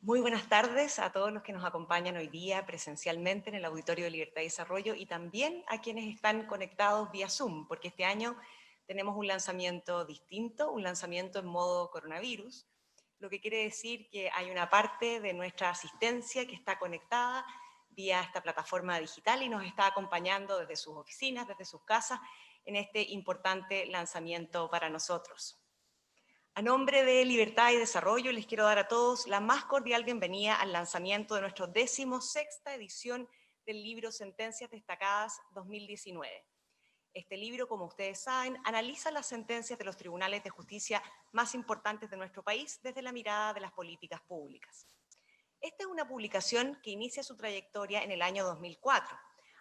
Muy buenas tardes a todos los que nos acompañan hoy día presencialmente en el Auditorio de Libertad y Desarrollo y también a quienes están conectados vía Zoom, porque este año tenemos un lanzamiento distinto, un lanzamiento en modo coronavirus, lo que quiere decir que hay una parte de nuestra asistencia que está conectada vía esta plataforma digital y nos está acompañando desde sus oficinas, desde sus casas, en este importante lanzamiento para nosotros. A nombre de Libertad y Desarrollo, les quiero dar a todos la más cordial bienvenida al lanzamiento de nuestra 16ª edición del libro Sentencias Destacadas 2019. Este libro, como ustedes saben, analiza las sentencias de los tribunales de justicia más importantes de nuestro país desde la mirada de las políticas públicas. Esta es una publicación que inicia su trayectoria en el año 2004,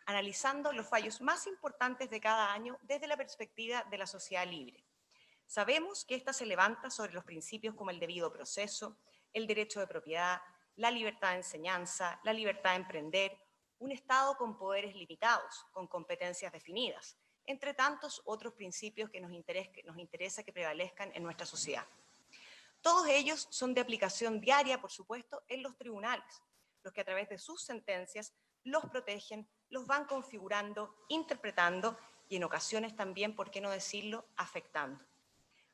analizando los fallos más importantes de cada año desde la perspectiva de la sociedad libre. Sabemos que ésta se levanta sobre los principios como el debido proceso, el derecho de propiedad, la libertad de enseñanza, la libertad de emprender, un Estado con poderes limitados, con competencias definidas, entre tantos otros principios que nos interesa que prevalezcan en nuestra sociedad. Todos ellos son de aplicación diaria, por supuesto, en los tribunales, los que a través de sus sentencias los protegen, los van configurando, interpretando y en ocasiones también, por qué no decirlo, afectando.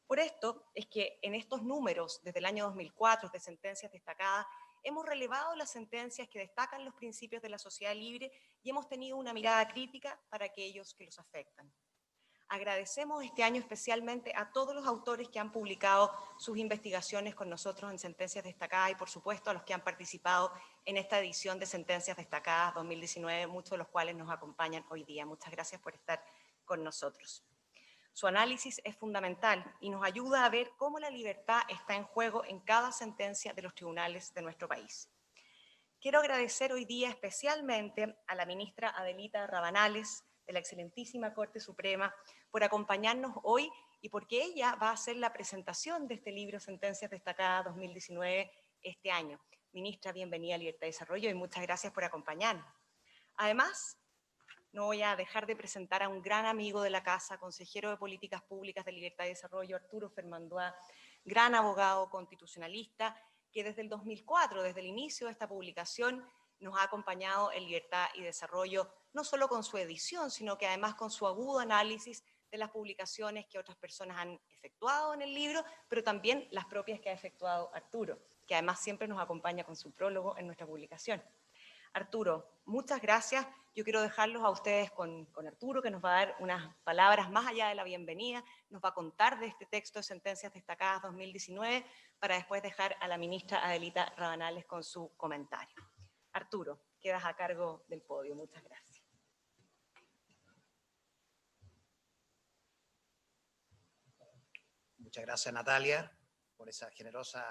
Por esto es que en estos números, desde el año 2004, de sentencias destacadas, hemos relevado las sentencias que destacan los principios de la sociedad libre y hemos tenido una mirada crítica para aquellos que los afectan. Agradecemos este año especialmente a todos los autores que han publicado sus investigaciones con nosotros en Sentencias Destacadas y, por supuesto, a los que han participado en esta edición de Sentencias Destacadas 2019, muchos de los cuales nos acompañan hoy día. Muchas gracias por estar con nosotros. Su análisis es fundamental y nos ayuda a ver cómo la libertad está en juego en cada sentencia de los tribunales de nuestro país. Quiero agradecer hoy día especialmente a la ministra Adelita Rabanales de la excelentísima Corte Suprema por acompañarnos hoy y porque ella va a hacer la presentación de este libro Sentencias Destacadas 2019 este año. Ministra, bienvenida a Libertad y Desarrollo y muchas gracias por acompañarnos. Además, no voy a dejar de presentar a un gran amigo de la casa, consejero de Políticas Públicas de Libertad y Desarrollo, Arturo Fermandoa, gran abogado constitucionalista, que desde el 2004, desde el inicio de esta publicación, nos ha acompañado en Libertad y Desarrollo, no solo con su edición, sino que además con su agudo análisis de las publicaciones que otras personas han efectuado en el libro, pero también las propias que ha efectuado Arturo, que además siempre nos acompaña con su prólogo en nuestra publicación. Arturo, muchas gracias. Yo quiero dejarlos a ustedes con Arturo, que nos va a dar unas palabras más allá de la bienvenida, nos va a contar de este texto de Sentencias Destacadas 2019, para después dejar a la ministra Adelita Rabanales con su comentario. Arturo, quedas a cargo del podio. Muchas gracias. Muchas gracias, Natalia, por esa generosa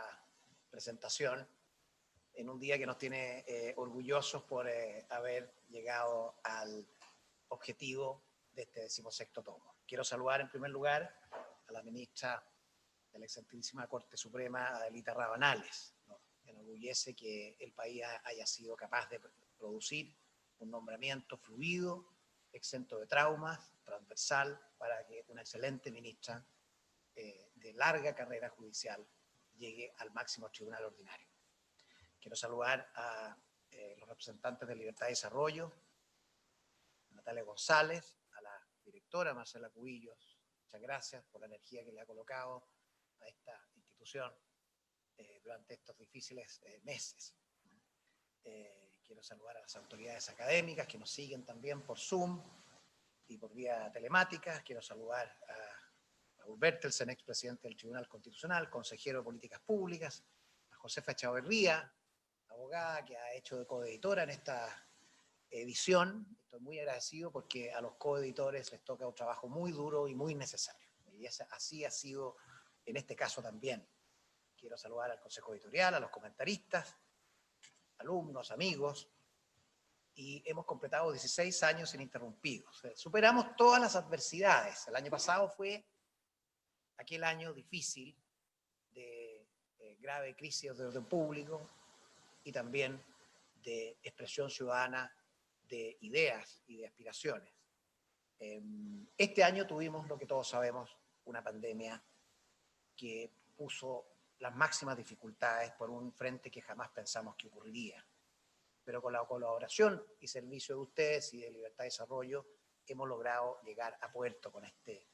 presentación en un día que nos tiene orgullosos por haber llegado al objetivo de este 16º tomo. Quiero saludar en primer lugar a la ministra de la excelentísima Corte Suprema, Adelita Rabanales. Nos enorgullece que el país haya sido capaz de producir un nombramiento fluido, exento de traumas, transversal, para que una excelente ministra de larga carrera judicial llegue al máximo tribunal ordinario. Quiero saludar a los representantes de Libertad y Desarrollo, a Natalia González, a la directora Marcela Cubillos. Muchas gracias por la energía que le ha colocado a esta institución durante estos difíciles meses. Quiero saludar a las autoridades académicas que nos siguen también por Zoom y por vía telemática. Quiero saludar a Raúl Bertelsen, expresidente del Tribunal Constitucional, consejero de Políticas Públicas, a Josefa Echavarría, abogada que ha hecho de coeditora en esta edición. Estoy muy agradecido porque a los coeditores les toca un trabajo muy duro y muy necesario. Y así ha sido en este caso también. Quiero saludar al Consejo Editorial, a los comentaristas, alumnos, amigos, y hemos completado 16 años ininterrumpidos. Superamos todas las adversidades. El año pasado fue aquel año difícil de grave crisis de orden público y también de expresión ciudadana de ideas y de aspiraciones. Este año tuvimos, lo que todos sabemos, una pandemia que puso las máximas dificultades por un frente que jamás pensamos que ocurriría. Pero con la colaboración y servicio de ustedes y de Libertad y Desarrollo hemos logrado llegar a puerto con este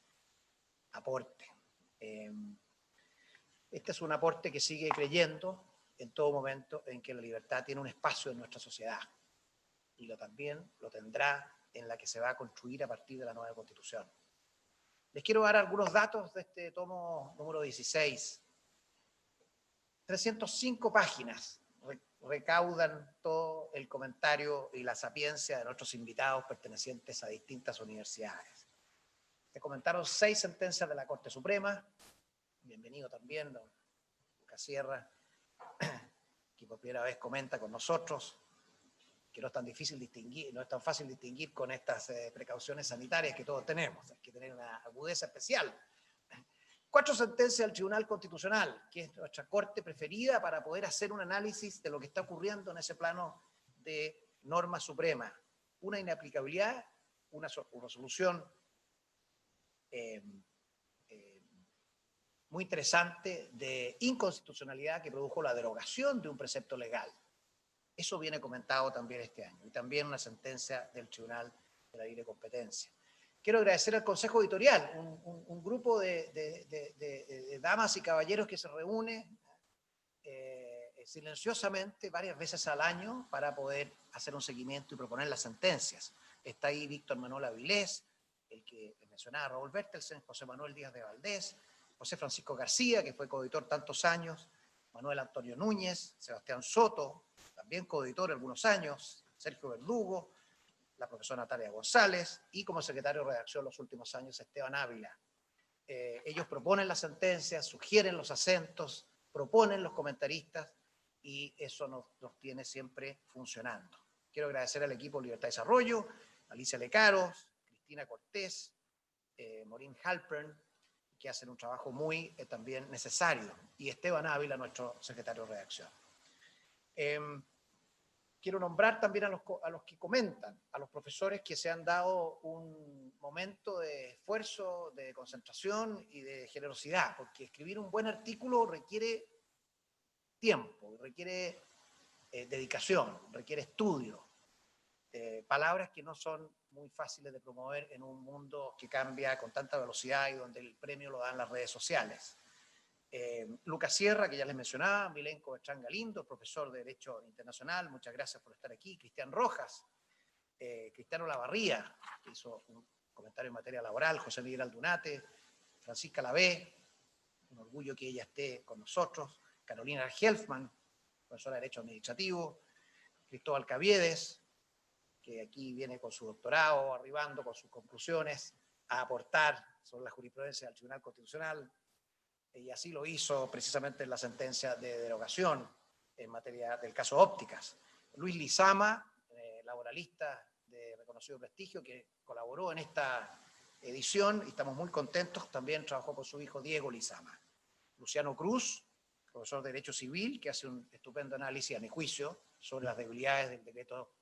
aporte. Este es un aporte que sigue creyendo en todo momento en que la libertad tiene un espacio en nuestra sociedad y también lo tendrá en la que se va a construir a partir de la nueva Constitución. Les quiero dar algunos datos de este tomo número 16. 305 páginas recaudan todo el comentario y la sapiencia de nuestros invitados pertenecientes a distintas universidades. Se comentaron 6 sentencias de la Corte Suprema. Bienvenido también, don Lucas Sierra, que por primera vez comenta con nosotros, que no es tan difícil distinguir, no es tan fácil distinguir con estas precauciones sanitarias que todos tenemos. Hay que tener una agudeza especial. 4 sentencias del Tribunal Constitucional, que es nuestra corte preferida para poder hacer un análisis de lo que está ocurriendo en ese plano de norma suprema. Una inaplicabilidad, una resolución muy interesante de inconstitucionalidad que produjo la derogación de un precepto legal. Eso viene comentado también este año. Y también una sentencia del Tribunal de la Libre Competencia. Quiero agradecer al Consejo Editorial, un grupo de damas y caballeros que se reúne silenciosamente varias veces al año para poder hacer un seguimiento y proponer las sentencias. Está ahí Víctor Manuel Avilés, el que mencionaba Raúl Bertelsen, José Manuel Díaz de Valdés, José Francisco García, que fue coeditor tantos años, Manuel Antonio Núñez, Sebastián Soto, también coeditor algunos años, Sergio Verdugo, la profesora Natalia González y como secretario de redacción los últimos años Esteban Ávila. Ellos proponen las sentencias, sugieren los acentos, proponen los comentaristas y eso nos tiene siempre funcionando. Quiero agradecer al equipo Libertad y Desarrollo, Alicia Lecaros, Cristina Cortés, Maureen Halpern, que hacen un trabajo muy también necesario, y Esteban Ávila, nuestro secretario de redacción. Quiero nombrar también a los que comentan, a los profesores que se han dado un momento de esfuerzo, de concentración y de generosidad, porque escribir un buen artículo requiere tiempo, requiere dedicación, requiere estudio, palabras que no son muy fáciles de promover en un mundo que cambia con tanta velocidad y donde el premio lo dan las redes sociales. Lucas Sierra, que ya les mencionaba, Milenko Bertrán Galindo, profesor de Derecho Internacional, muchas gracias por estar aquí. Cristian Rojas, Cristiano Lavarría, que hizo un comentario en materia laboral, José Miguel Aldunate, Francisca Lavé, un orgullo que ella esté con nosotros, Carolina Helfman, profesora de Derecho Administrativo, Cristóbal Caviedes, que aquí viene con su doctorado, arribando con sus conclusiones a aportar sobre la jurisprudencia del Tribunal Constitucional, y así lo hizo precisamente en la sentencia de derogación en materia del caso Ópticas. Luis Lizama, laboralista de reconocido prestigio, que colaboró en esta edición y estamos muy contentos, también trabajó con su hijo Diego Lizama. Luciano Cruz, profesor de Derecho Civil, que hace un estupendo análisis, a mi juicio, sobre las debilidades del decreto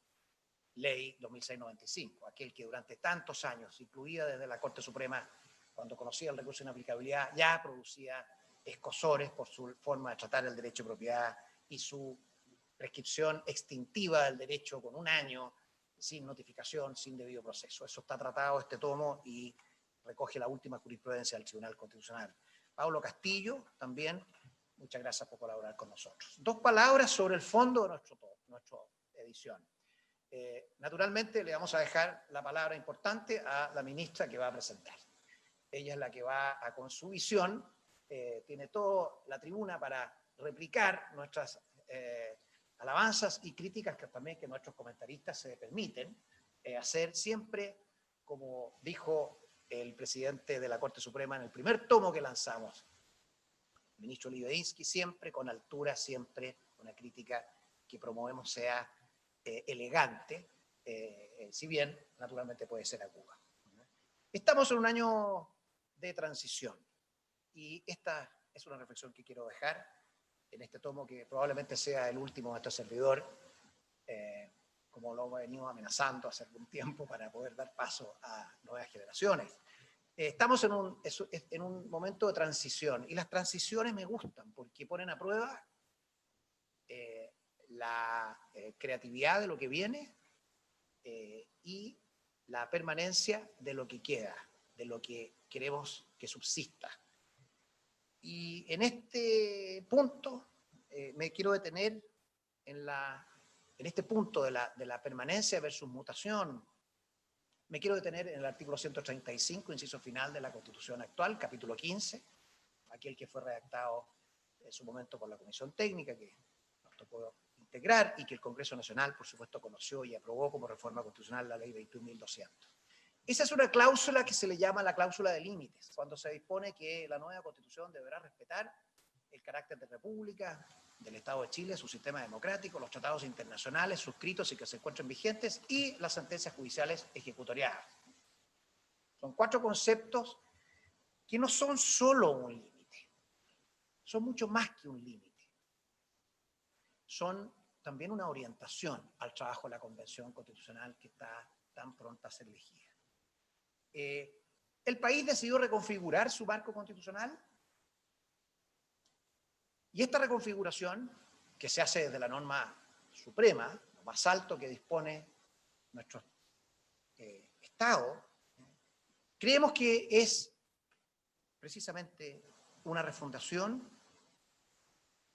Ley 2695, aquel que durante tantos años, incluida desde la Corte Suprema, cuando conocía el recurso de inaplicabilidad, ya producía escozores por su forma de tratar el derecho de propiedad y su prescripción extintiva del derecho con un año, sin notificación, sin debido proceso. Eso está tratado este tomo y recoge la última jurisprudencia del Tribunal Constitucional. Pablo Castillo, también, muchas gracias por colaborar con nosotros. 2 palabras sobre el fondo de nuestra edición. Naturalmente le vamos a dejar la palabra importante a la ministra que va a presentar. Ella es la que va a, con su visión, tiene toda la tribuna para replicar nuestras alabanzas y críticas que también que nuestros comentaristas se permiten hacer siempre, como dijo el presidente de la Corte Suprema en el primer tomo que lanzamos, el ministro Libedinsky, siempre con altura, siempre una crítica que promovemos sea elegante, si bien naturalmente puede ser aguda. Estamos en un año de transición y esta es una reflexión que quiero dejar en este tomo que probablemente sea el último de este servidor, como lo hemos venido amenazando hace algún tiempo para poder dar paso a nuevas generaciones. Estamos en un momento de transición y las transiciones me gustan porque que ponen a prueba la creatividad de lo que viene y la permanencia de lo que queda, de lo que queremos que subsista. Y en este punto me quiero detener en este punto de la permanencia versus mutación. Me quiero detener en el artículo 135, inciso final de la Constitución actual, capítulo 15, aquel que fue redactado en su momento por la Comisión Técnica, que nos tocó integrar y que el Congreso Nacional, por supuesto, conoció y aprobó como reforma constitucional la Ley 21.200. Esa es una cláusula que se le llama la cláusula de límites, cuando se dispone que la nueva Constitución deberá respetar el carácter de república del Estado de Chile, su sistema democrático, los tratados internacionales suscritos y que se encuentren vigentes y las sentencias judiciales ejecutoriadas. Son 4 conceptos que no son solo un límite, son mucho más que un límite. Son también una orientación al trabajo de la Convención Constitucional que está tan pronta a ser elegida. El país decidió reconfigurar su marco constitucional y esta reconfiguración, que se hace desde la norma suprema, lo más alto que dispone nuestro Estado, creemos que es precisamente una refundación,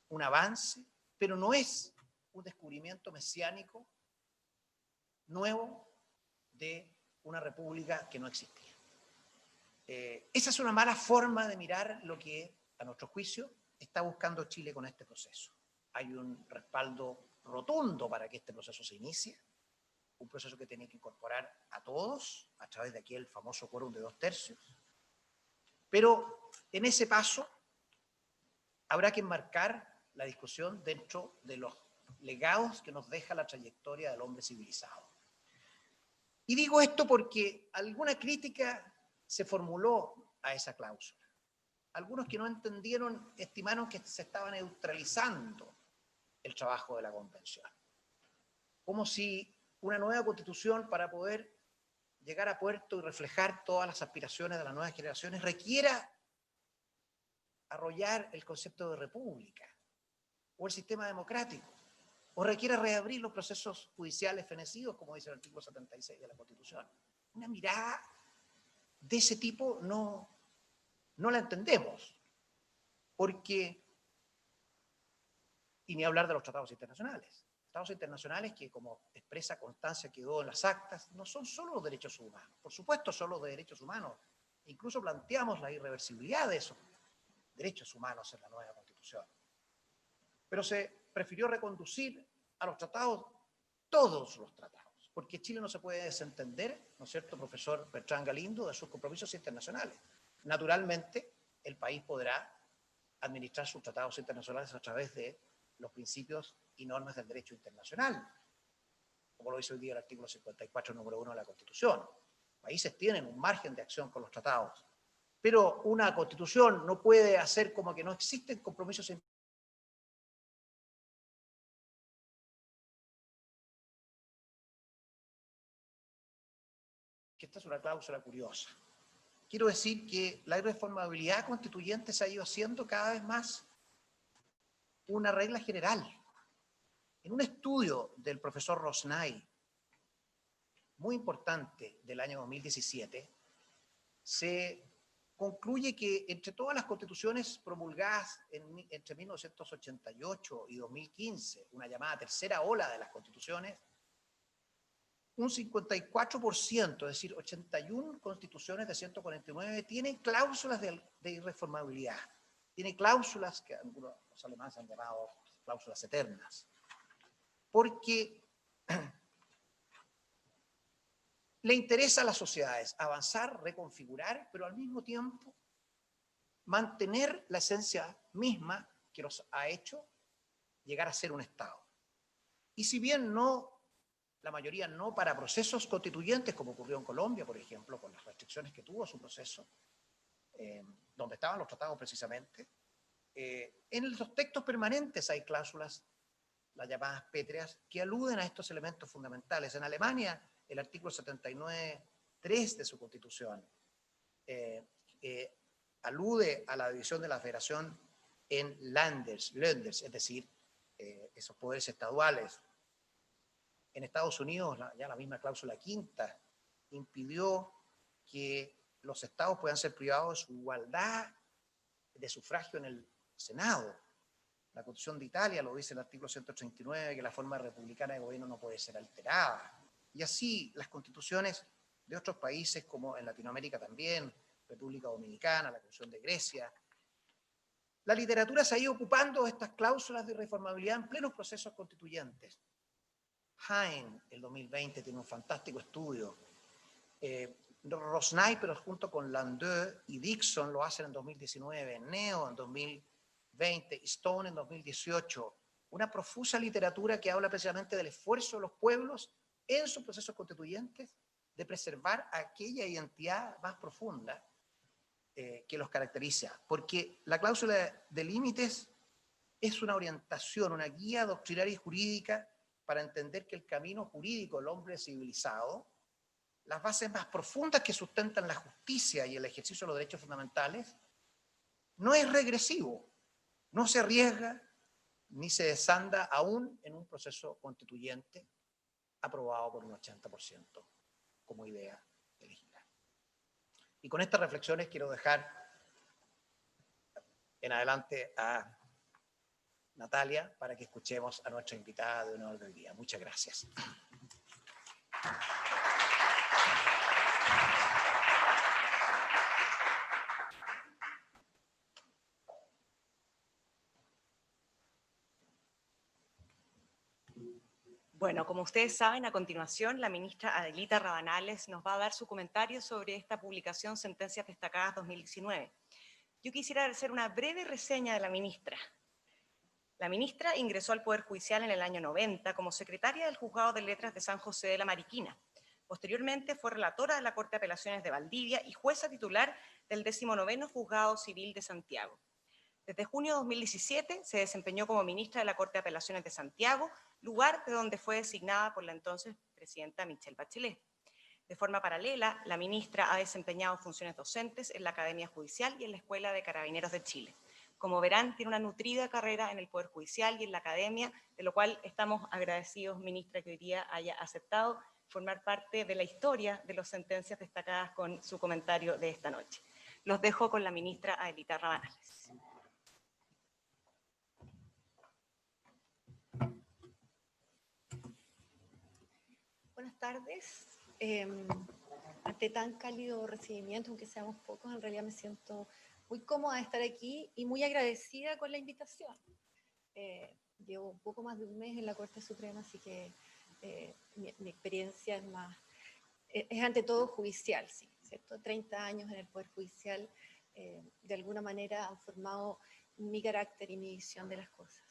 un avance, pero no es un descubrimiento mesiánico nuevo de una república que no existía. Esa es una mala forma de mirar lo que, a nuestro juicio, está buscando Chile con este proceso. Hay un respaldo rotundo para que este proceso se inicie, un proceso que tiene que incorporar a todos a través de aquel famoso quórum de 2/3, pero en ese paso habrá que enmarcar la discusión dentro de los legados que nos deja la trayectoria del hombre civilizado. Y digo esto porque alguna crítica se formuló a esa cláusula. Algunos que no entendieron estimaron que se estaba neutralizando el trabajo de la Convención. Como si una nueva Constitución, para poder llegar a puerto y reflejar todas las aspiraciones de las nuevas generaciones, requiera arrollar el concepto de república o el sistema democrático, o requiera reabrir los procesos judiciales fenecidos, como dice el artículo 76 de la Constitución. Una mirada de ese tipo no la entendemos, porque, y ni hablar de los tratados internacionales. Tratados internacionales que, como expresa constancia quedó en las actas, no son solo los derechos humanos, por supuesto son los de derechos humanos, incluso planteamos la irreversibilidad de esos derechos humanos en la nueva Constitución. Pero se prefirió reconducir a los tratados, todos los tratados, porque Chile no se puede desentender, ¿no es cierto, profesor Bertrand Galindo, de sus compromisos internacionales. Naturalmente, el país podrá administrar sus tratados internacionales a través de los principios y normas del derecho internacional, como lo dice hoy día el artículo 54, número 1 de la Constitución. Países tienen un margen de acción con los tratados, pero una Constitución no puede hacer como que no existen compromisos internacionales. Que esta es una cláusula curiosa. Quiero decir que la irreformabilidad constituyente se ha ido haciendo cada vez más una regla general. En un estudio del profesor Rosnay, muy importante, del año 2017, se concluye que entre todas las constituciones promulgadas entre 1988 y 2015, una llamada tercera ola de las constituciones, un 54%, es decir, 81 constituciones de 149 tienen cláusulas de irreformabilidad. Tiene cláusulas que algunos los alemanes han llamado cláusulas eternas. Porque le interesa a las sociedades avanzar, reconfigurar, pero al mismo tiempo mantener la esencia misma que los ha hecho llegar a ser un Estado. Y si bien no, la mayoría no para procesos constituyentes, como ocurrió en Colombia, por ejemplo, con las restricciones que tuvo su proceso, donde estaban los tratados precisamente, en los textos permanentes hay cláusulas, las llamadas pétreas, que aluden a estos elementos fundamentales. En Alemania, el artículo 79.3 de su Constitución alude a la división de la Federación en Länders, es decir, esos poderes estaduales. En Estados Unidos, ya la misma cláusula quinta impidió que los estados puedan ser privados de su igualdad de sufragio en el Senado. La Constitución de Italia lo dice el artículo 139, que la forma republicana de gobierno no puede ser alterada. Y así las constituciones de otros países, como en Latinoamérica también, República Dominicana, la Constitución de Grecia. La literatura se ha ido ocupando de estas cláusulas de reformabilidad en plenos procesos constituyentes. Hein, el 2020, tiene un fantástico estudio. Rosnay, junto con Landau y Dixon, lo hacen en 2019, Neo en 2020, Stone en 2018. Una profusa literatura que habla precisamente del esfuerzo de los pueblos en sus procesos constituyentes de preservar aquella identidad más profunda que los caracteriza. Porque la cláusula de límites es una orientación, una guía doctrinaria y jurídica para entender que el camino jurídico del hombre civilizado, las bases más profundas que sustentan la justicia y el ejercicio de los derechos fundamentales, no es regresivo, no se arriesga ni se desanda aún en un proceso constituyente aprobado por un 80% como idea de legislar. Y con estas reflexiones quiero dejar en adelante a Natalia para que escuchemos a nuestra invitada de honor del día. Muchas gracias. Bueno, como ustedes saben, a continuación la ministra Adelita Rabanales nos va a dar su comentario sobre esta publicación Sentencias Destacadas 2019. Yo quisiera hacer una breve reseña de la ministra. La ministra ingresó al Poder Judicial en el año 90 como secretaria del Juzgado de Letras de San José de la Mariquina. Posteriormente fue relatora de la Corte de Apelaciones de Valdivia y jueza titular del 19º Juzgado Civil de Santiago. Desde junio de 2017 se desempeñó como ministra de la Corte de Apelaciones de Santiago, lugar de donde fue designada por la entonces presidenta Michelle Bachelet. De forma paralela, la ministra ha desempeñado funciones docentes en la Academia Judicial y en la Escuela de Carabineros de Chile. Como verán, tiene una nutrida carrera en el Poder Judicial y en la Academia, de lo cual estamos agradecidos, ministra, que hoy día haya aceptado formar parte de la historia de las sentencias destacadas con su comentario de esta noche. Los dejo con la ministra Adelita Rabanales. Buenas tardes. Ante tan cálido recibimiento, aunque seamos pocos, en realidad me siento muy cómoda de estar aquí y muy agradecida con la invitación. Llevo un poco más de un mes en la Corte Suprema, así que mi experiencia es ante todo judicial, sí, ¿cierto? 30 años en el Poder Judicial de alguna manera han formado mi carácter y mi visión de las cosas.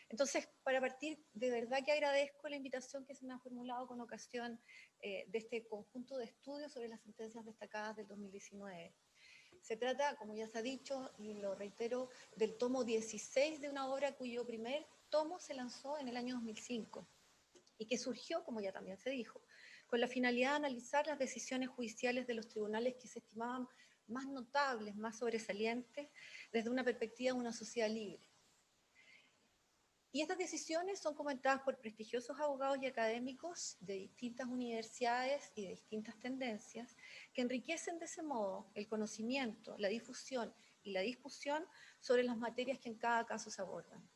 Entonces, para partir, de verdad que agradezco la invitación que se me ha formulado con ocasión de este conjunto de estudios sobre las sentencias destacadas del 2019. Se trata, como ya se ha dicho, y lo reitero, del tomo 16 de una obra cuyo primer tomo se lanzó en el año 2005 y que surgió, como ya también se dijo, con la finalidad de analizar las decisiones judiciales de los tribunales que se estimaban más notables, más sobresalientes, desde una perspectiva de una sociedad libre. Y estas decisiones son comentadas por prestigiosos abogados y académicos de distintas universidades y de distintas tendencias que enriquecen de ese modo el conocimiento, la difusión y la discusión sobre las materias que en cada caso se abordan.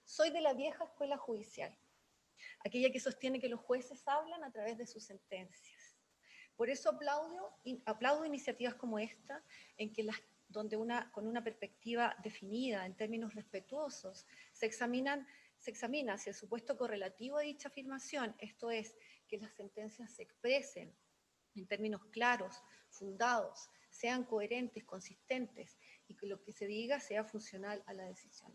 Soy de la vieja escuela judicial, aquella que sostiene que los jueces hablan a través de sus sentencias. Por eso aplaudo iniciativas como esta, en que donde con una perspectiva definida en términos respetuosos se examina si el supuesto correlativo de dicha afirmación, esto es, que las sentencias se expresen en términos claros, fundados, sean coherentes, consistentes y que lo que se diga sea funcional a la decisión.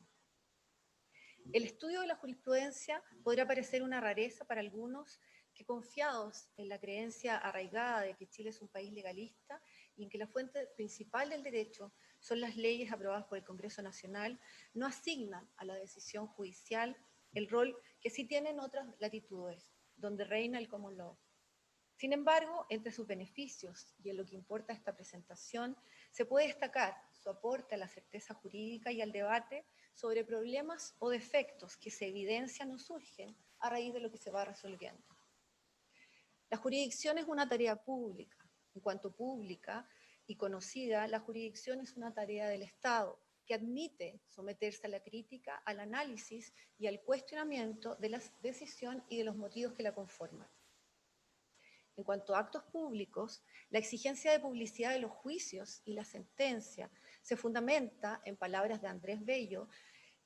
El estudio de la jurisprudencia podrá parecer una rareza para algunos que, confiados en la creencia arraigada de que Chile es un país legalista y en que la fuente principal del derecho son las leyes aprobadas por el Congreso Nacional, no asignan a la decisión judicial el rol que sí tienen otras latitudes, donde reina el common law. Sin embargo, entre sus beneficios y en lo que importa esta presentación, se puede destacar, su aporte a la certeza jurídica y al debate sobre problemas o defectos que se evidencian o surgen a raíz de lo que se va resolviendo. La jurisdicción es una tarea pública. En cuanto pública y conocida, la jurisdicción es una tarea del Estado que admite someterse a la crítica, al análisis y al cuestionamiento de la decisión y de los motivos que la conforman. En cuanto a actos públicos, la exigencia de publicidad de los juicios y la sentencia se fundamenta, en palabras de Andrés Bello,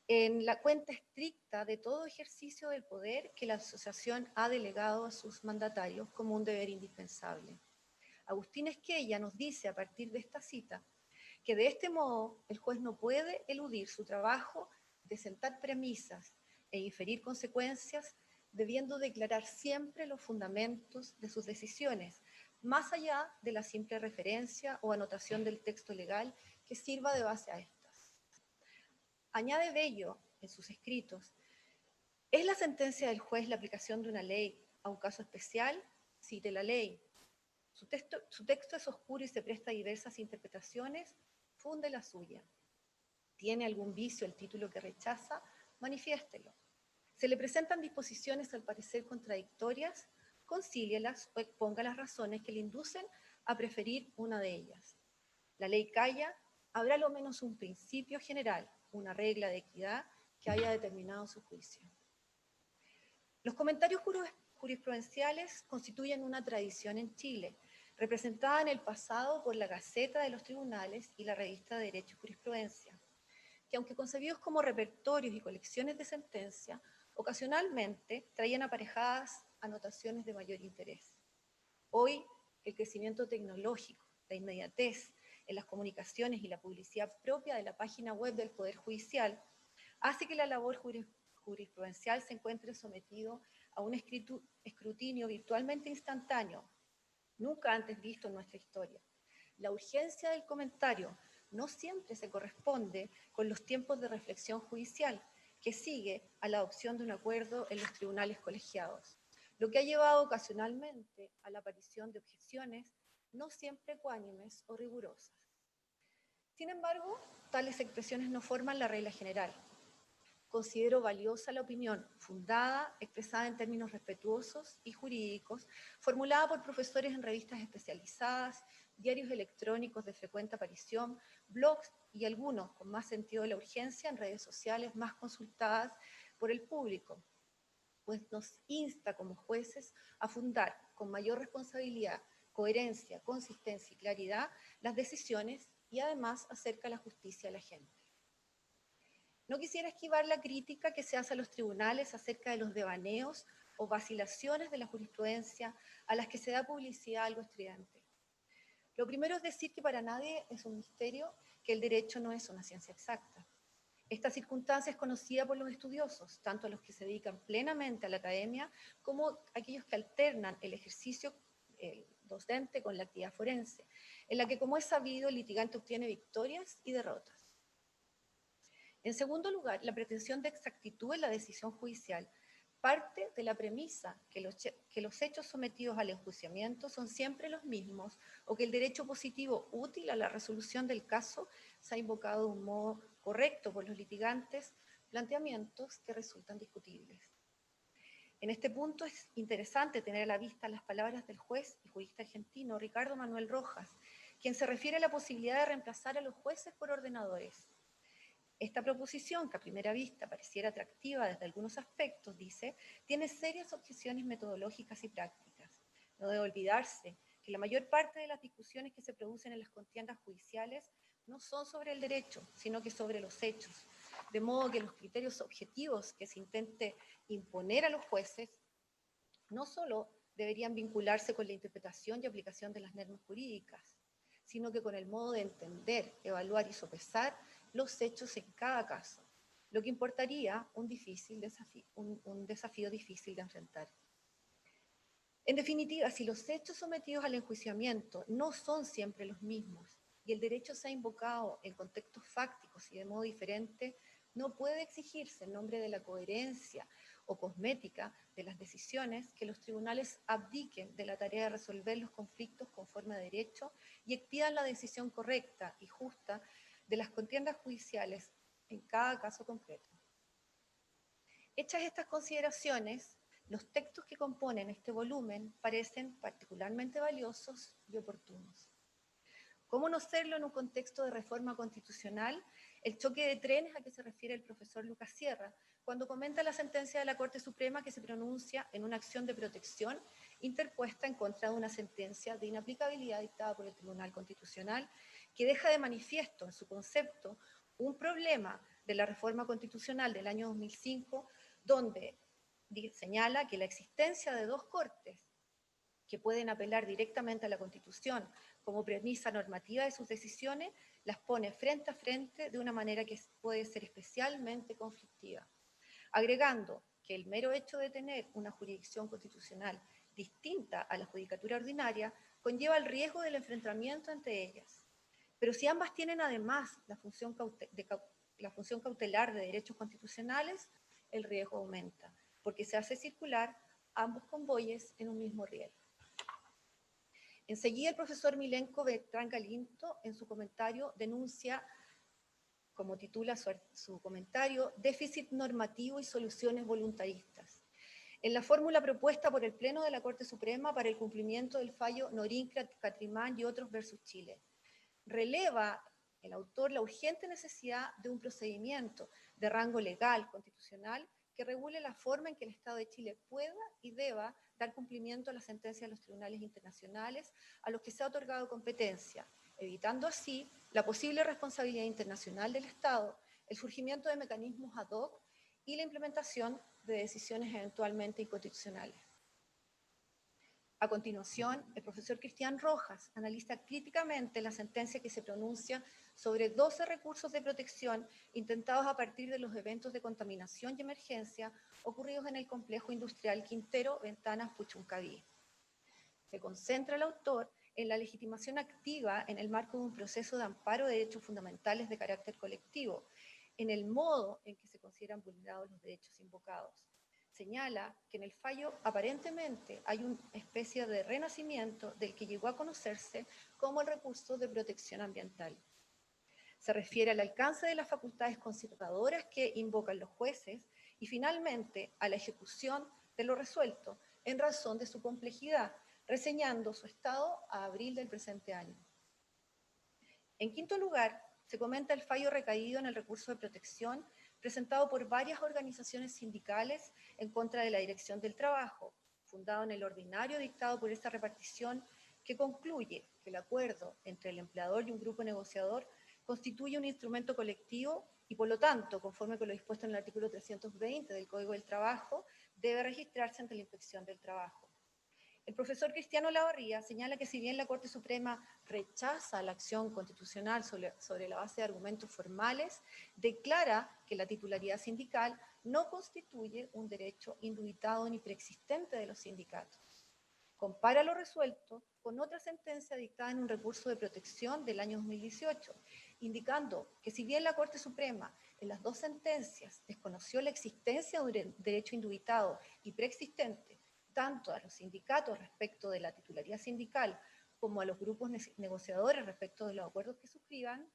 en la cuenta estricta de todo ejercicio del poder que la asociación ha delegado a sus mandatarios como un deber indispensable. Agustín Esquella nos dice a partir de esta cita que de este modo el juez no puede eludir su trabajo de sentar premisas e inferir consecuencias, debiendo declarar siempre los fundamentos de sus decisiones, más allá de la simple referencia o anotación del texto legal que sirva de base a estas. Añade Bello en sus escritos: ¿es la sentencia del juez la aplicación de una ley a un caso especial? Cite la ley. Su texto es oscuro y se presta a diversas interpretaciones, funde la suya. ¿Tiene algún vicio el título que rechaza? Manifiéstelo. Se le presentan disposiciones al parecer contradictorias, concílielas o exponga las razones que le inducen a preferir una de ellas. La ley calla, habrá lo menos un principio general, una regla de equidad que haya determinado su juicio. Los comentarios jurisprudenciales constituyen una tradición en Chile, representada en el pasado por la Gaceta de los Tribunales y la revista de Derecho y Jurisprudencia, que aunque concebidos como repertorios y colecciones de sentencia, ocasionalmente traían aparejadas anotaciones de mayor interés. Hoy, el crecimiento tecnológico, la inmediatez en las comunicaciones y la publicidad propia de la página web del Poder Judicial hace que la labor jurisprudencial se encuentre sometido a un escrutinio virtualmente instantáneo, nunca antes visto en nuestra historia. La urgencia del comentario no siempre se corresponde con los tiempos de reflexión judicial que sigue a la adopción de un acuerdo en los tribunales colegiados, lo que ha llevado ocasionalmente a la aparición de objeciones no siempre ecuánimes o rigurosas. Sin embargo, tales expresiones no forman la regla general. Considero valiosa la opinión fundada, expresada en términos respetuosos y jurídicos, formulada por profesores en revistas especializadas, diarios electrónicos de frecuente aparición, blogs y algunos con más sentido de la urgencia en redes sociales más consultadas por el público, pues nos insta como jueces a fundar con mayor responsabilidad, coherencia, consistencia y claridad las decisiones y además acerca la justicia a la gente. No quisiera esquivar la crítica que se hace a los tribunales acerca de los devaneos o vacilaciones de la jurisprudencia a las que se da publicidad algo estridente. Lo primero es decir que para nadie es un misterio que el derecho no es una ciencia exacta. Esta circunstancia es conocida por los estudiosos, tanto a los que se dedican plenamente a la academia como aquellos que alternan el ejercicio docente con la actividad forense, en la que, como es sabido, el litigante obtiene victorias y derrotas. En segundo lugar, la pretensión de exactitud en la decisión judicial parte de la premisa que los hechos sometidos al enjuiciamiento son siempre los mismos o que el derecho positivo útil a la resolución del caso se ha invocado de un modo correcto por los litigantes, planteamientos que resultan discutibles. En este punto es interesante tener a la vista las palabras del juez y jurista argentino Ricardo Manuel Rojas, quien se refiere a la posibilidad de reemplazar a los jueces por ordenadores. Esta proposición, que a primera vista pareciera atractiva desde algunos aspectos, dice, tiene serias objeciones metodológicas y prácticas. No debe olvidarse que la mayor parte de las discusiones que se producen en las contiendas judiciales no son sobre el derecho, sino que sobre los hechos. De modo que los criterios objetivos que se intente imponer a los jueces no solo deberían vincularse con la interpretación y aplicación de las normas jurídicas, sino que con el modo de entender, evaluar y sopesar los hechos en cada caso, lo que importaría un desafío difícil de enfrentar. En definitiva, si los hechos sometidos al enjuiciamiento no son siempre los mismos y el derecho se ha invocado en contextos fácticos y de modo diferente, no puede exigirse en nombre de la coherencia o cosmética de las decisiones que los tribunales abdiquen de la tarea de resolver los conflictos conforme a derecho y expidan la decisión correcta y justa de las contiendas judiciales en cada caso concreto. Hechas estas consideraciones, los textos que componen este volumen parecen particularmente valiosos y oportunos. ¿Cómo no serlo en un contexto de reforma constitucional? El choque de trenes a que se refiere el profesor Lucas Sierra, cuando comenta la sentencia de la Corte Suprema que se pronuncia en una acción de protección interpuesta en contra de una sentencia de inaplicabilidad dictada por el Tribunal Constitucional, que deja de manifiesto en su concepto un problema de la reforma constitucional del año 2005, donde señala que la existencia de dos cortes que pueden apelar directamente a la Constitución como premisa normativa de sus decisiones, las pone frente a frente de una manera que puede ser especialmente conflictiva, agregando que el mero hecho de tener una jurisdicción constitucional distinta a la judicatura ordinaria conlleva el riesgo del enfrentamiento entre ellas. Pero si ambas tienen además la función cautelar de derechos constitucionales, el riesgo aumenta, porque se hace circular ambos convoyes en un mismo riel. Enseguida, el profesor Milenko Beltrán Galinto, en su comentario, denuncia, como titula su comentario, déficit normativo y soluciones voluntaristas. En la fórmula propuesta por el Pleno de la Corte Suprema para el cumplimiento del fallo Norín, Catrimán y otros versus Chile, releva el autor la urgente necesidad de un procedimiento de rango legal, constitucional, que regule la forma en que el Estado de Chile pueda y deba dar cumplimiento a la sentencia de los tribunales internacionales a los que se ha otorgado competencia, evitando así la posible responsabilidad internacional del Estado, el surgimiento de mecanismos ad hoc y la implementación de decisiones eventualmente inconstitucionales. A continuación, el profesor Cristian Rojas analiza críticamente la sentencia que se pronuncia sobre 12 recursos de protección intentados a partir de los eventos de contaminación y emergencia ocurridos en el complejo industrial Quintero Ventanas Puchuncaví. Se concentra el autor en la legitimación activa en el marco de un proceso de amparo de derechos fundamentales de carácter colectivo, en el modo en que se consideran vulnerados los derechos invocados. Señala que en el fallo aparentemente hay una especie de renacimiento del que llegó a conocerse como el recurso de protección ambiental. Se refiere al alcance de las facultades conservadoras que invocan los jueces y finalmente a la ejecución de lo resuelto en razón de su complejidad, reseñando su estado a abril del presente año. En quinto lugar, se comenta el fallo recaído en el recurso de protección presentado por varias organizaciones sindicales en contra de la Dirección del Trabajo, fundado en el ordinario dictado por esta repartición, que concluye que el acuerdo entre el empleador y un grupo negociador constituye un instrumento colectivo y, por lo tanto, conforme con lo dispuesto en el artículo 320 del Código del Trabajo, debe registrarse ante la Inspección del Trabajo. El profesor Cristiano Lavarría señala que si bien la Corte Suprema rechaza la acción constitucional sobre la base de argumentos formales, declara que la titularidad sindical no constituye un derecho indubitado ni preexistente de los sindicatos. Compara lo resuelto con otra sentencia dictada en un recurso de protección del año 2018, indicando que si bien la Corte Suprema en las dos sentencias desconoció la existencia de un derecho indubitado y preexistente, tanto a los sindicatos respecto de la titularidad sindical como a los grupos negociadores respecto de los acuerdos que suscriban,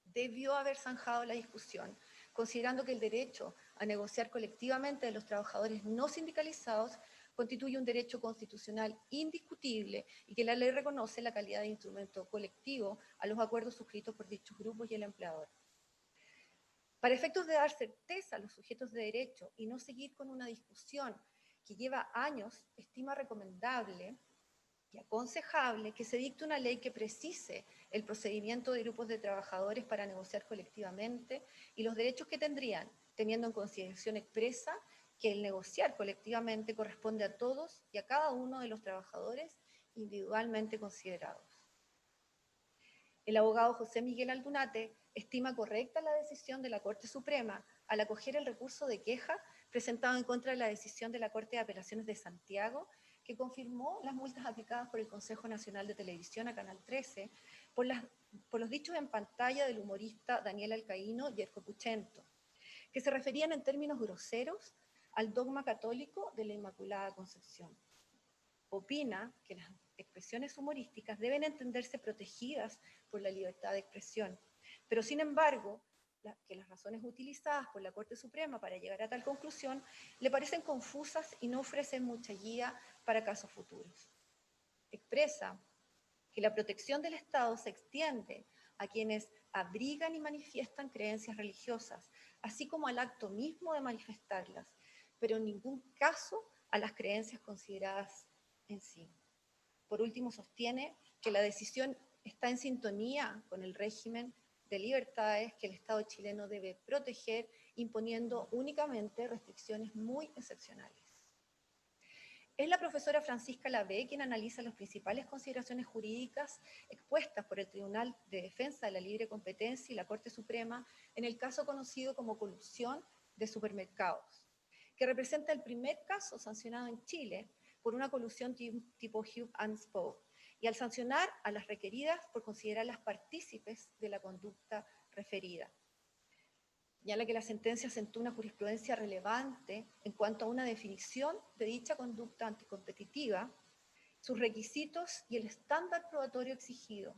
debió haber zanjado la discusión, considerando que el derecho a negociar colectivamente de los trabajadores no sindicalizados constituye un derecho constitucional indiscutible y que la ley reconoce la calidad de instrumento colectivo a los acuerdos suscritos por dichos grupos y el empleador. Para efectos de dar certeza a los sujetos de derecho y no seguir con una discusión que lleva años, estima recomendable y aconsejable que se dicte una ley que precise el procedimiento de grupos de trabajadores para negociar colectivamente y los derechos que tendrían, teniendo en consideración expresa que el negociar colectivamente corresponde a todos y a cada uno de los trabajadores individualmente considerados. El abogado José Miguel Aldunate estima correcta la decisión de la Corte Suprema al acoger el recurso de queja presentado en contra de la decisión de la Corte de Apelaciones de Santiago, que confirmó las multas aplicadas por el Consejo Nacional de Televisión a Canal 13 por los dichos en pantalla del humorista Daniel Alcaíno y Erco Puchento, que se referían en términos groseros al dogma católico de la Inmaculada Concepción. Opina que las expresiones humorísticas deben entenderse protegidas por la libertad de expresión, pero sin embargo, que las razones utilizadas por la Corte Suprema para llegar a tal conclusión le parecen confusas y no ofrecen mucha guía para casos futuros. Expresa que la protección del Estado se extiende a quienes abrigan y manifiestan creencias religiosas, así como al acto mismo de manifestarlas, pero en ningún caso a las creencias consideradas en sí. Por último, sostiene que la decisión está en sintonía con el régimen de libertades que el Estado chileno debe proteger, imponiendo únicamente restricciones muy excepcionales. Es la profesora Francisca Lavé quien analiza las principales consideraciones jurídicas expuestas por el Tribunal de Defensa de la Libre Competencia y la Corte Suprema en el caso conocido como colusión de supermercados, que representa el primer caso sancionado en Chile por una colusión tipo Hub and Spoke, y al sancionar a las requeridas por considerarlas partícipes de la conducta referida. Señala que la sentencia acentúa una jurisprudencia relevante en cuanto a una definición de dicha conducta anticompetitiva, sus requisitos y el estándar probatorio exigido.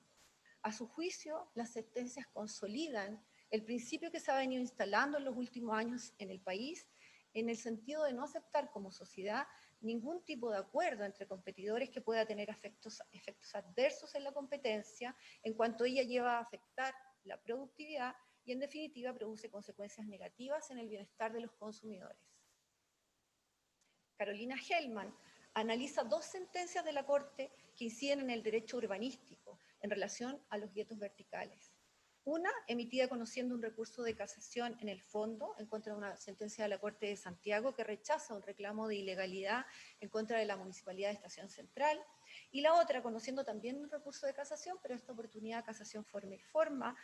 A su juicio, las sentencias consolidan el principio que se ha venido instalando en los últimos años en el país, en el sentido de no aceptar como sociedad ningún tipo de acuerdo entre competidores que pueda tener efectos adversos en la competencia, en cuanto ella lleva a afectar la productividad y en definitiva produce consecuencias negativas en el bienestar de los consumidores. Carolina Hellman analiza dos sentencias de la Corte que inciden en el derecho urbanístico en relación a los guetos verticales. Una, emitida conociendo un recurso de casación en el fondo en contra de una sentencia de la Corte de Santiago que rechaza un reclamo de ilegalidad en contra de la Municipalidad de Estación Central, y la otra, conociendo también un recurso de casación, pero esta oportunidad casación forma y forma,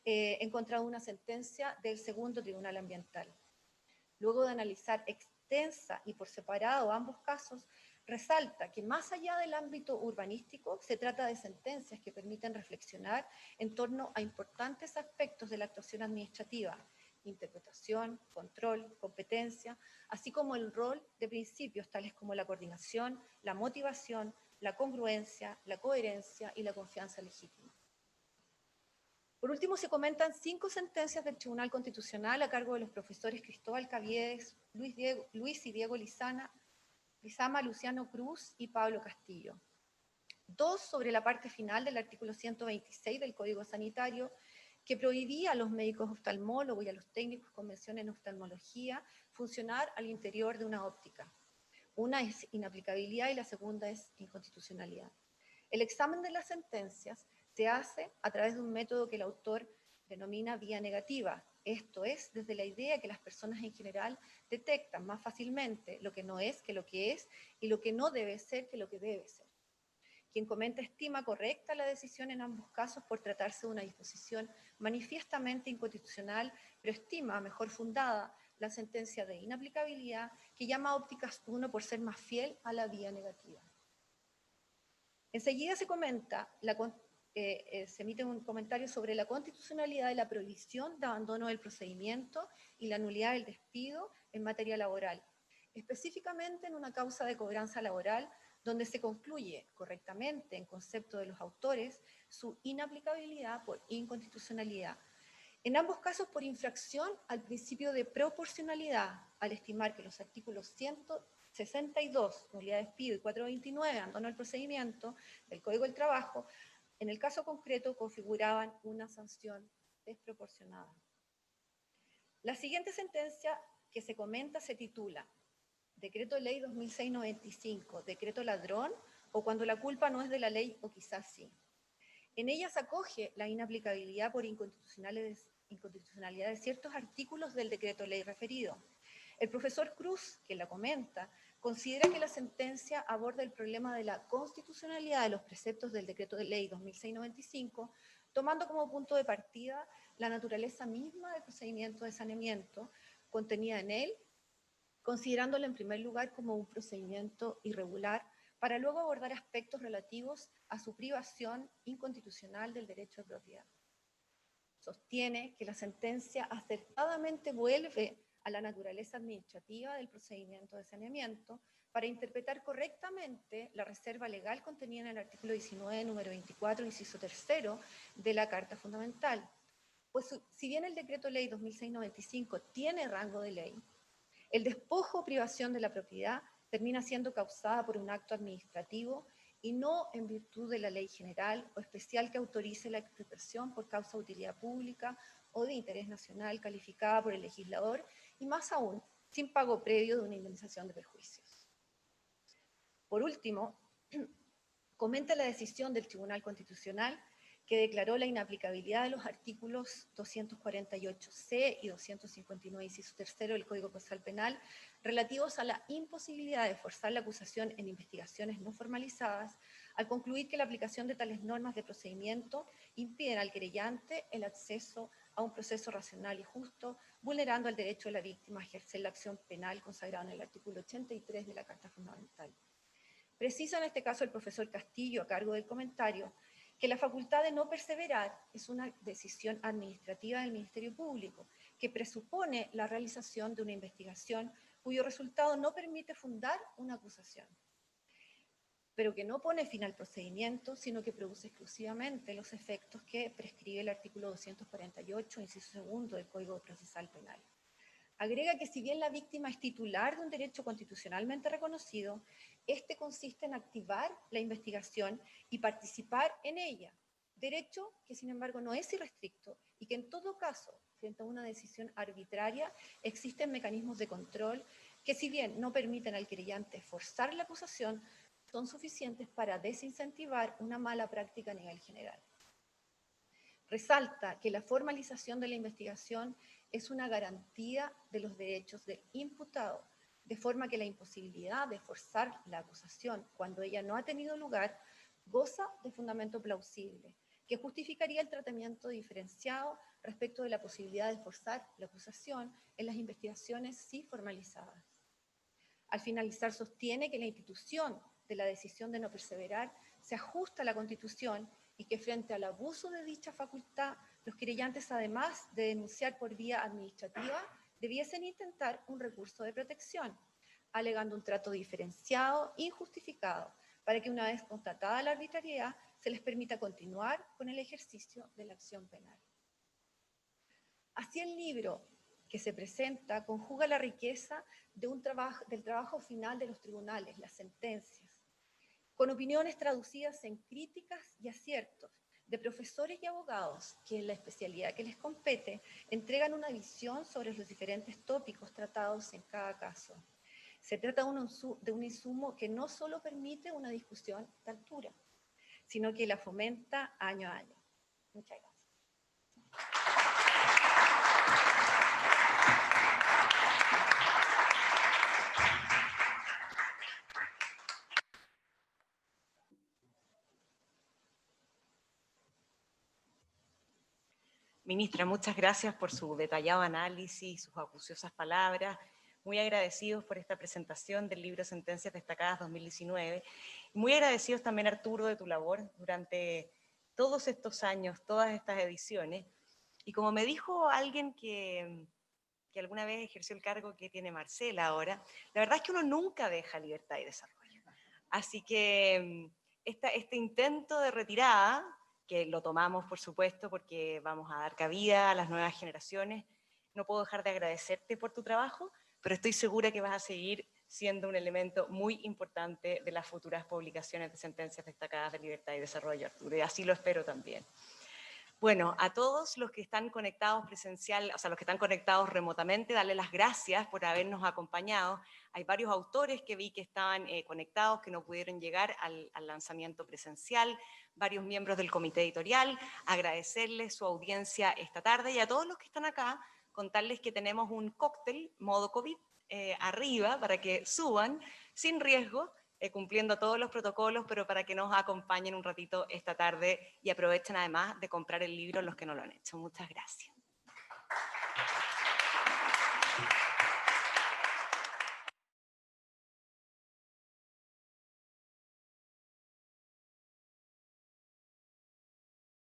en contra de una sentencia del segundo Tribunal Ambiental. Luego de analizar extensa y por separado ambos casos, resalta que más allá del ámbito urbanístico, se trata de sentencias que permiten reflexionar en torno a importantes aspectos de la actuación administrativa, interpretación, control, competencia, así como el rol de principios tales como la coordinación, la motivación, la congruencia, la coherencia y la confianza legítima. Por último, se comentan 5 sentencias del Tribunal Constitucional a cargo de los profesores Cristóbal Caviedes, Luis y Diego Lizama, Luciano Cruz y Pablo Castillo. 2 sobre la parte final del artículo 126 del Código Sanitario, que prohibía a los médicos oftalmólogos y a los técnicos con mención en oftalmología funcionar al interior de una óptica. Una es inaplicabilidad y la segunda es inconstitucionalidad. El examen de las sentencias se hace a través de un método que el autor denomina vía negativa, esto es, desde la idea que las personas en general detectan más fácilmente lo que no es que lo que es y lo que no debe ser que lo que debe ser. Quien comenta estima correcta la decisión en ambos casos por tratarse de una disposición manifiestamente inconstitucional, pero estima mejor fundada la sentencia de inaplicabilidad que llama a Ópticas 1 por ser más fiel a la vía negativa. Enseguida se comenta se emite un comentario sobre la constitucionalidad de la prohibición de abandono del procedimiento y la nulidad del despido en materia laboral, específicamente en una causa de cobranza laboral donde se concluye correctamente en concepto de los autores su inaplicabilidad por inconstitucionalidad. En ambos casos por infracción al principio de proporcionalidad, al estimar que los artículos 162, nulidad de despido, y 429, abandono del procedimiento del Código del Trabajo, en el caso concreto configuraban una sanción desproporcionada. La siguiente sentencia que se comenta se titula Decreto Ley 2695, Decreto Ladrón, o cuando la culpa no es de la ley o quizás sí. En ella se acoge la inaplicabilidad por inconstitucionalidad de ciertos artículos del decreto ley referido. El profesor Cruz, que la comenta, considera que la sentencia aborda el problema de la constitucionalidad de los preceptos del decreto de ley 2695, tomando como punto de partida la naturaleza misma del procedimiento de saneamiento contenida en él, considerándolo en primer lugar como un procedimiento irregular, para luego abordar aspectos relativos a su privación inconstitucional del derecho de propiedad. Sostiene que la sentencia acertadamente vuelve a la naturaleza administrativa del procedimiento de saneamiento para interpretar correctamente la reserva legal contenida en el artículo 19, número 24, inciso 3 de la Carta Fundamental. pues si bien el decreto ley 2695 tiene rango de ley, el despojo o privación de la propiedad termina siendo causada por un acto administrativo y no en virtud de la ley general o especial que autorice la expropiación por causa de utilidad pública o de interés nacional calificada por el legislador, y más aún, sin pago previo de una indemnización de perjuicios. Por último, comenta la decisión del Tribunal Constitucional que declaró la inaplicabilidad de los artículos 248C y 259, inciso tercero del Código Procesal Penal, relativos a la imposibilidad de forzar la acusación en investigaciones no formalizadas, al concluir que la aplicación de tales normas de procedimiento impiden al querellante el acceso a un proceso racional y justo, vulnerando el derecho de la víctima a ejercer la acción penal consagrada en el artículo 83 de la Carta Fundamental. Precisa en este caso el profesor Castillo, a cargo del comentario, que la facultad de no perseverar es una decisión administrativa del Ministerio Público, que presupone la realización de una investigación cuyo resultado no permite fundar una acusación, pero que no pone fin al procedimiento, sino que produce exclusivamente los efectos que prescribe el artículo 248, inciso segundo del Código Procesal Penal. Agrega que si bien la víctima es titular de un derecho constitucionalmente reconocido, este consiste en activar la investigación y participar en ella, derecho que sin embargo no es irrestricto y que en todo caso, frente a una decisión arbitraria, existen mecanismos de control que si bien no permiten al querellante forzar la acusación, son suficientes para desincentivar una mala práctica a nivel general. Resalta que la formalización de la investigación es una garantía de los derechos del imputado, de forma que la imposibilidad de forzar la acusación cuando ella no ha tenido lugar goza de fundamento plausible, que justificaría el tratamiento diferenciado respecto de la posibilidad de forzar la acusación en las investigaciones sí formalizadas. Al finalizar, sostiene que la institución de la decisión de no perseverar se ajusta a la Constitución y que frente al abuso de dicha facultad, los querellantes, además de denunciar por vía administrativa, debiesen intentar un recurso de protección, alegando un trato diferenciado, injustificado, para que una vez constatada la arbitrariedad, se les permita continuar con el ejercicio de la acción penal. Así el libro que se presenta conjuga la riqueza del trabajo final de los tribunales, las sentencias, con opiniones traducidas en críticas y aciertos de profesores y abogados que en la especialidad que les compete entregan una visión sobre los diferentes tópicos tratados en cada caso. Se trata de un insumo que no solo permite una discusión de altura, sino que la fomenta año a año. Muchas gracias. Ministra, muchas gracias por su detallado análisis, sus acuciosas palabras. Muy agradecidos por esta presentación del libro Sentencias Destacadas 2019. Muy agradecidos también, Arturo, de tu labor durante todos estos años, todas estas ediciones. Y como me dijo alguien que alguna vez ejerció el cargo que tiene Marcela ahora, la verdad es que uno nunca deja libertad y desarrollo. Así que este intento de retirada, que lo tomamos, por supuesto, porque vamos a dar cabida a las nuevas generaciones. No puedo dejar de agradecerte por tu trabajo, pero estoy segura que vas a seguir siendo un elemento muy importante de las futuras publicaciones de sentencias destacadas de libertad y desarrollo, Arturo, y así lo espero también. Bueno, a todos los que están conectados presencial, o sea, los que están conectados remotamente, darle las gracias por habernos acompañado. Hay varios autores que vi que estaban conectados, que no pudieron llegar al lanzamiento presencial, varios miembros del comité editorial, agradecerles su audiencia esta tarde y a todos los que están acá, contarles que tenemos un cóctel modo COVID arriba para que suban sin riesgo, cumpliendo todos los protocolos, pero para que nos acompañen un ratito esta tarde y aprovechen además de comprar el libro los que no lo han hecho. Muchas gracias.